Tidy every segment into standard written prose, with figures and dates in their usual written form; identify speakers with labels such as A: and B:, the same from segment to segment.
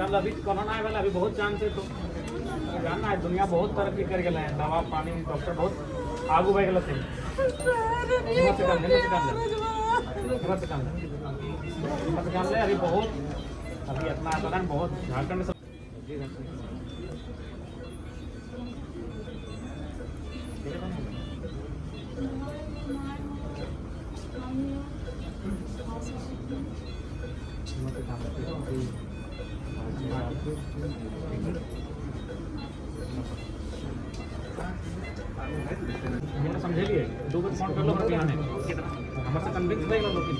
A: आजकल अभी कोरोना है वाला अभी बहुत चांस है, तो जानना है दुनिया बहुत तरक्की कर गया है, दवा पानी डॉक्टर बहुत आगू बढ़ गए थे। हिम्मत से काम ले अभी बहुत, अभी इतना आंदोलन बहुत झारखंड में सब समझे लिए दो बार फोन कर लो बिहाने हमारे से कन्विंस नहीं लो लेकिन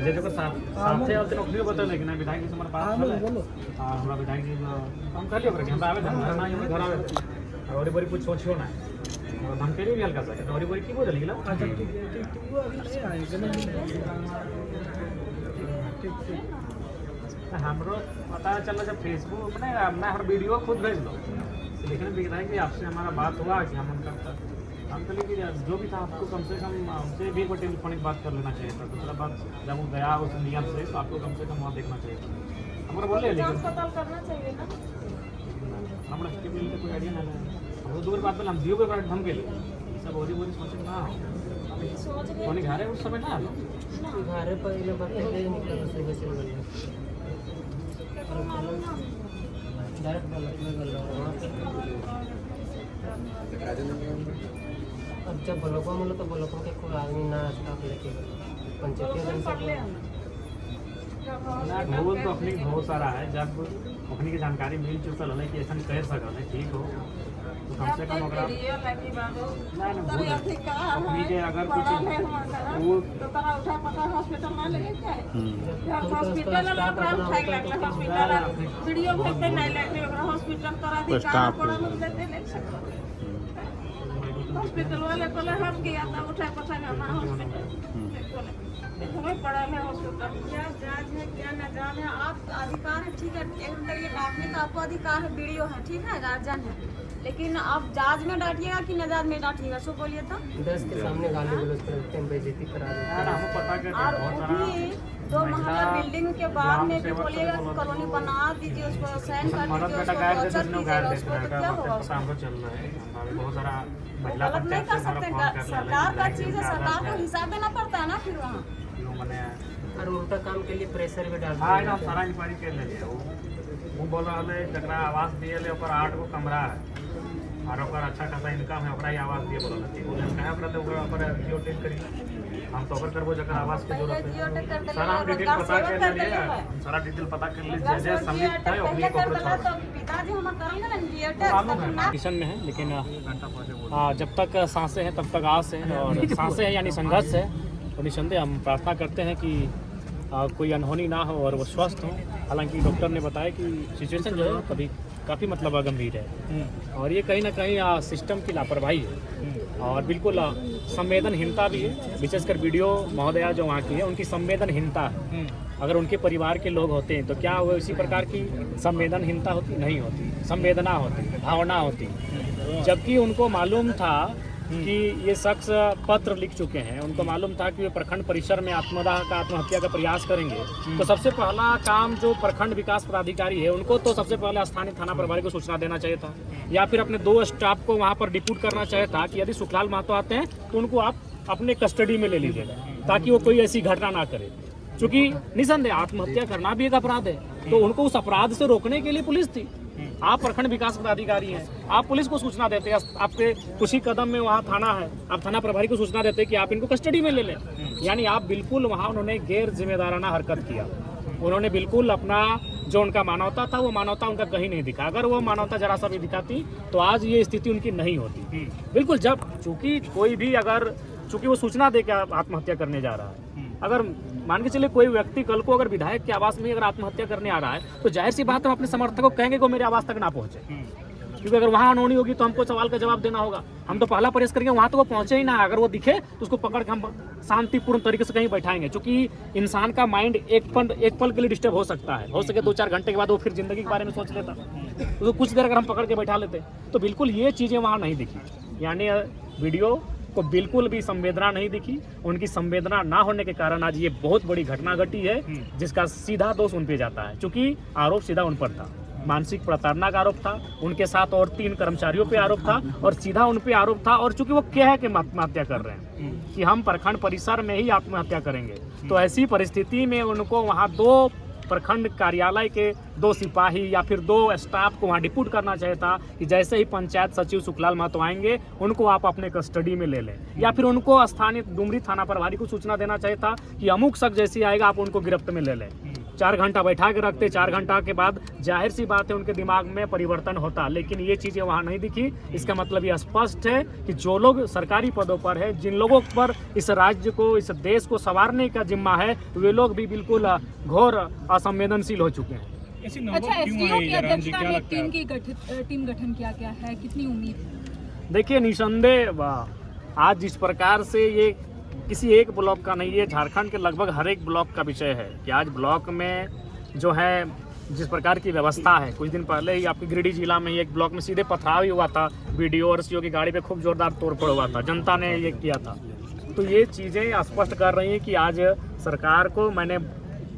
A: जे जो साथ साथे आते नौकरी बता लेकिन विधायक जी हमारे पास बोलो हां हमरा विधायक जी हम कर लियो करके हम आवे घर ना हम घर आवे और बड़ी कुछ सोचियो ना हम के लिए हल्का सा और बड़ी की बोल रही ला अच्छा ठीक वो अभी आएगा ठीक हमरो पता चला जब फेसबुक में मैं हर वीडियो खुद भेज दो लेकिन विधायक जी आपसे हमारा बात हुआ कि हम उनका हम कल कि जो भी था आपको कम से कम हमसे भी कोई टेलीफोनिक बात कर लेना चाहिए था। दूसरा बात जब वो गया उस नियम से तो आपको कम से कम वहाँ देखना चाहिए था। हमारा बोले लेकिन
B: अस्पताल करना चाहिए ना
A: हमारा स्टेप लेने कोई आइडिया ना है। हम दूर बात हम जियो पे बात हम के लिए सब बोली बोली सोचे ना कोनी घरे उस समय ना
C: घरे पहले बता निकल सुबह से गया डायरेक्ट अब जब ब्लॉकों में तो ब्लॉकों के कोई आदमी ना स्टाफ लेके पंचायती
A: भूल तो अपनी बहुत सारा है। जब अपनी की जानकारी मिल चुकल है कि ऐसा कह सकल है ठीक हो तो कम से कम अगर ना अपनी के अगर कुछ वो
B: हॉस्पिटल ना लेके जाए हॉस्पिटल वीडियो भेजते नहीं लेके हॉस्पिटल करा दी का पड़ा लेते हॉस्पिटल वाले बोले हम गया था उठा पठा करना हॉस्पिटल हमें पड़ा है हॉस्पिटल क्या जांच है क्या न जांच है आप अधिकार है ठीक है एक ये डांटने का आपको अधिकार है वीडियो है ठीक है गार्जियन है लेकिन आप जांच में डांटिएगा कि नजाज में डांटिएगा सो बोलिए तो
C: 10 के सामने गाली गलौज करते हैं बेइज्जती करा देते हैं
A: हम पता करते
B: और
A: हैं बहुत
B: वो भी
A: सारा
B: जो महंगा बिल्डिंग के बाद में भी बोलिएगा कि कॉलोनी बना दीजिए उसको साइन कर
A: मदद
B: दीजिए
A: बेटा
B: उसको
A: गाइड
B: अच्छा
A: देते
B: कीजिएगा
A: हैं
B: उसको तो क्या होगा
A: पता हमको चल रहा है हमारे बहुत सारा महिला
B: गलत नहीं
A: पंचायत
B: कर
A: से
B: सकते सरकार का चीज़ है सरकार को हिसाब देना पड़ता है ना फिर वहाँ
A: मैंने
C: और उल्टा काम के लिए प्रेशर भी डालते
A: हाँ
C: हैं
A: ना सारा इंक्वायरी कर ले वो बोल रहा है जरा आवास दिए ले ऊपर 8 गो कमरा है और ओकर अच्छा खासा इनकम है ओकरा ही आवास दिए बोला ठीक बोले हम कहे ओकरा तो ओकरा ऊपर जियो टेक करी हम तो ओकर करबो जकर आवास के जरूरत है सारा हम डिटेल पता कर लिए हम सारा डिटेल पता कर लिए जैसे सम्मिलित है अपनी को
B: पिताजी हम करेंगे ना जियो
A: किशन में है लेकिन जब तक सांसें हैं तब तक आस है और सांसें हैं यानी संघर्ष है और निसंदेह हम प्रार्थना करते हैं कि कोई अनहोनी ना हो और वो स्वस्थ हो। हालांकि डॉक्टर ने बताया कि सिचुएशन जो है कभी काफ़ी मतलब गंभीर है और ये कहीं ना कहीं सिस्टम की लापरवाही है और बिल्कुल संवेदनहीनता भी है। विशेषकर वीडियो महोदया जो वहाँ की है उनकी संवेदनहीनता है। अगर उनके परिवार के लोग होते हैं तो क्या वो इसी प्रकार की संवेदनहीनता होती? नहीं होती, संवेदना होती, भावना होती। जबकि उनको मालूम था कि ये शख्स पत्र लिख चुके हैं, उनको मालूम था कि वे प्रखंड परिसर में आत्महत्या का प्रयास करेंगे तो सबसे पहला काम जो प्रखंड विकास पदाधिकारी है उनको तो सबसे पहले स्थानीय थाना प्रभारी को सूचना देना चाहिए था या फिर अपने 2 स्टाफ को वहाँ पर डिप्यूट करना चाहिए था कि यदि सुखलाल महतो आते हैं तो उनको आप अपने कस्टडी में ले लीजिएगा ताकि वो कोई ऐसी घटना ना करे। क्योंकि निसंदेह आत्महत्या करना भी एक अपराध है तो उनको उस अपराध से रोकने के लिए पुलिस थी। आप प्रखंड विकास पदाधिकारी हैं, आप पुलिस को सूचना देते हैं, आपके कुछ ही कदम में वहाँ थाना है, आप थाना प्रभारी को सूचना देते हैं कि आप इनको कस्टडी में ले लें। यानी आप बिल्कुल वहाँ उन्होंने गैर जिम्मेदाराना हरकत किया। उन्होंने बिल्कुल अपना जो उनका मानवता था वो मानवता उनका कहीं नहीं दिखा। अगर वो मानवता जरा सा भी दिखाती तो आज ये स्थिति उनकी नहीं होती। बिल्कुल जब चूँकि कोई भी अगर चूँकि वो सूचना दे के आत्महत्या करने जा रहा है, अगर मान के चलिए कोई व्यक्ति कल को अगर विधायक के आवास में अगर आत्महत्या करने आ रहा है तो जाहिर सी बात है हम अपने समर्थकों को कहेंगे कि मेरे आवास तक ना पहुंचे क्योंकि अगर वहाँ अनहोनी होगी तो हमको सवाल का जवाब देना होगा। हम तो पहला प्रयास करेंगे वहाँ तो वो पहुंचे ही ना, अगर वो दिखे तो उसको पकड़ के हम शांतिपूर्ण तरीके से कहीं बैठाएंगे। क्योंकि इंसान का माइंड एक पल के लिए डिस्टर्ब हो सकता है, हो सके 2-4 घंटे के बाद वो फिर जिंदगी के बारे में सोच लेता तो कुछ देर अगर हम पकड़ के बैठा लेते तो बिल्कुल ये चीज़ें वहाँ नहीं दिखी। यानी वीडियो उनको बिल्कुल भी संवेदना नहीं दिखी। उनकी संवेदना ना होने के कारण आज ये बहुत बड़ी घटना घटी है, जिसका सीधा दोष उन पे जाता है, क्योंकि आरोप सीधा उन पर था। मानसिक प्रताड़ना का आरोप था, उनके साथ और 3 कर्मचारियों पे आरोप था और सीधा उन पे आरोप था। और चूंकि वो कह के आत्महत्या कर रहे हैं कि हम प्रखंड परिसर में ही आत्महत्या करेंगे, तो ऐसी परिस्थिति में उनको वहाँ 2 प्रखंड कार्यालय के 2 सिपाही या फिर 2 स्टाफ को वहाँ डिप्यूट करना चाहिए था कि जैसे ही पंचायत सचिव सुखलाल महतो आएंगे उनको आप अपने कस्टडी में ले लें, या फिर उनको स्थानीय डुमरी थाना प्रभारी को सूचना देना चाहिए था कि अमुक शख्स जैसे आएगा आप उनको गिरफ्त में ले लें। 4 घंटा बैठा के रखते, 4 घंटा के बाद जाहिर सी बात है उनके दिमाग में परिवर्तन होता, लेकिन ये चीज़ें वहाँ नहीं दिखी। इसका मतलब ये स्पष्ट है कि जो लोग सरकारी पदों पर है, जिन लोगों पर इस राज्य को, इस देश को संवारने का जिम्मा है, वे लोग भी बिल्कुल घोर असंवेदनशील हो चुके हैं।
D: अच्छा, एसडीओ की अध्यक्षता में टीम गठन किया गया है, कितनी उम्मीद है?
A: देखिए, निसंदेह आज जिस प्रकार से ये किसी एक ब्लॉक का नहीं है, झारखंड के लगभग हर एक ब्लॉक का विषय है कि आज ब्लॉक में जो है जिस प्रकार की व्यवस्था है। कुछ दिन पहले ही आपके गिरिडीह जिला में ही एक ब्लॉक में सीधे पथराव ही हुआ था, बीडीओ और सीओ की गाड़ी पे खूब जोरदार तोड़फोड़ हुआ था, जनता ने ये किया था। तो ये चीज़ें स्पष्ट कर रही हैं कि आज सरकार को, मैंने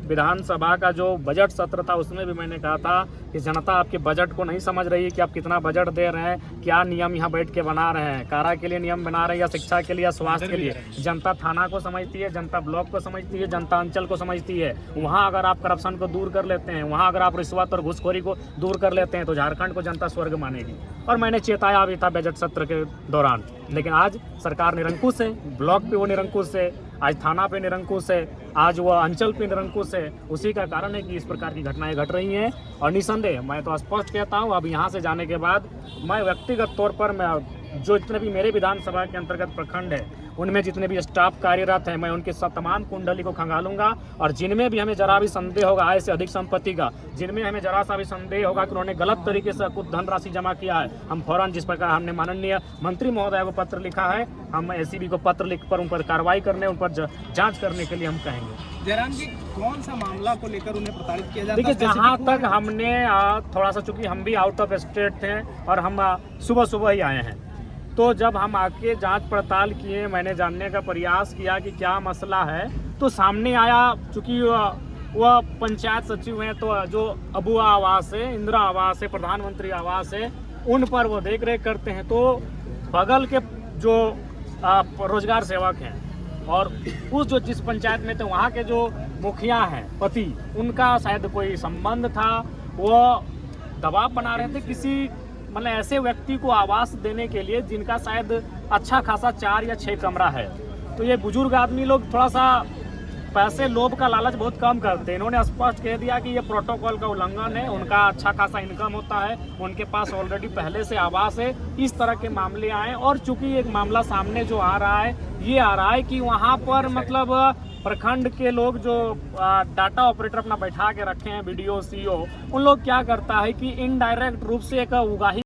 A: विधानसभा का जो बजट सत्र था उसमें भी मैंने कहा था कि जनता आपके बजट को नहीं समझ रही है कि आप कितना बजट दे रहे हैं, क्या नियम यहाँ बैठ के बना रहे हैं, कारा के लिए नियम बना रहे हैं या शिक्षा के लिए या स्वास्थ्य के लिए। जनता थाना को समझती है, जनता ब्लॉक को समझती है, जनता अंचल को समझती है। वहाँ अगर आप करप्शन को दूर कर लेते हैं, वहाँ अगर आप रिश्वत और घूसखोरी को दूर कर लेते हैं, तो झारखंड को जनता स्वर्ग मानेगी। और मैंने चेताया भी था बजट सत्र के दौरान, लेकिन आज सरकार निरंकुश है। ब्लॉक पे वो निरंकुश है, आज थाना पे निरंकुश है, आज वो अंचल पे निरंकुश है। उसी का कारण है कि इस प्रकार की घटनाएं घट रही हैं। और निसंदेह मैं तो स्पष्ट कहता हूं, अब यहाँ से जाने के बाद मैं व्यक्तिगत तौर पर मैं जो जितने भी मेरे विधानसभा के अंतर्गत प्रखंड है उनमें जितने भी स्टाफ कार्यरत हैं, मैं उनके सब तमाम कुंडली को खंगालूंगा। और जिनमें भी हमें जरा भी संदेह होगा आय से अधिक संपत्ति का, जिनमें हमें जरा सा भी संदेह होगा कि उन्होंने गलत तरीके से कुछ धनराशि जमा किया है, हम फौरन, जिस प्रकार हमने माननीय मंत्री महोदय को पत्र लिखा है, हम एसीबी को पत्र लिखकर उन पर कार्रवाई करने, उन पर जांच करने के लिए हम कहेंगे।
E: जयराम जी, कौन सा मामला को लेकर उन्हें प्रताड़ित किया जाता है?
A: देखिए, जहाँ तक हमने थोड़ा सा, चूंकि हम भी आउट ऑफ स्टेट थे और हम सुबह सुबह ही आए हैं, तो जब हम आके जांच पड़ताल किए, मैंने जानने का प्रयास किया कि क्या मसला है, तो सामने आया, चूंकि वह पंचायत सचिव हैं, तो जो अबुआ आवास है, इंदिरा आवास है, प्रधानमंत्री आवास है, उन पर वो देख रेख करते हैं। तो बगल के जो रोजगार सेवक हैं और उस जो जिस पंचायत में थे वहाँ के जो मुखिया हैं पति, उनका शायद कोई संबंध था। वो दबाव बना रहे थे किसी मतलब ऐसे व्यक्ति को आवास देने के लिए जिनका शायद अच्छा खासा 4 या 6 कमरा है। तो ये बुजुर्ग आदमी लोग थोड़ा सा पैसे, लोभ का लालच बहुत कम करते हैं। इन्होंने स्पष्ट कह दिया कि ये प्रोटोकॉल का उल्लंघन है, उनका अच्छा खासा इनकम होता है, उनके पास ऑलरेडी पहले से आवास है। इस तरह के मामले आए और चूंकि एक मामला सामने जो आ रहा है, ये आ रहा है कि वहाँ पर मतलब प्रखंड के लोग जो डाटा ऑपरेटर अपना बैठा के रखे हैं, बीडीओ, सीओ, उन लोग क्या करता है कि इनडायरेक्ट रूप से एक उगाही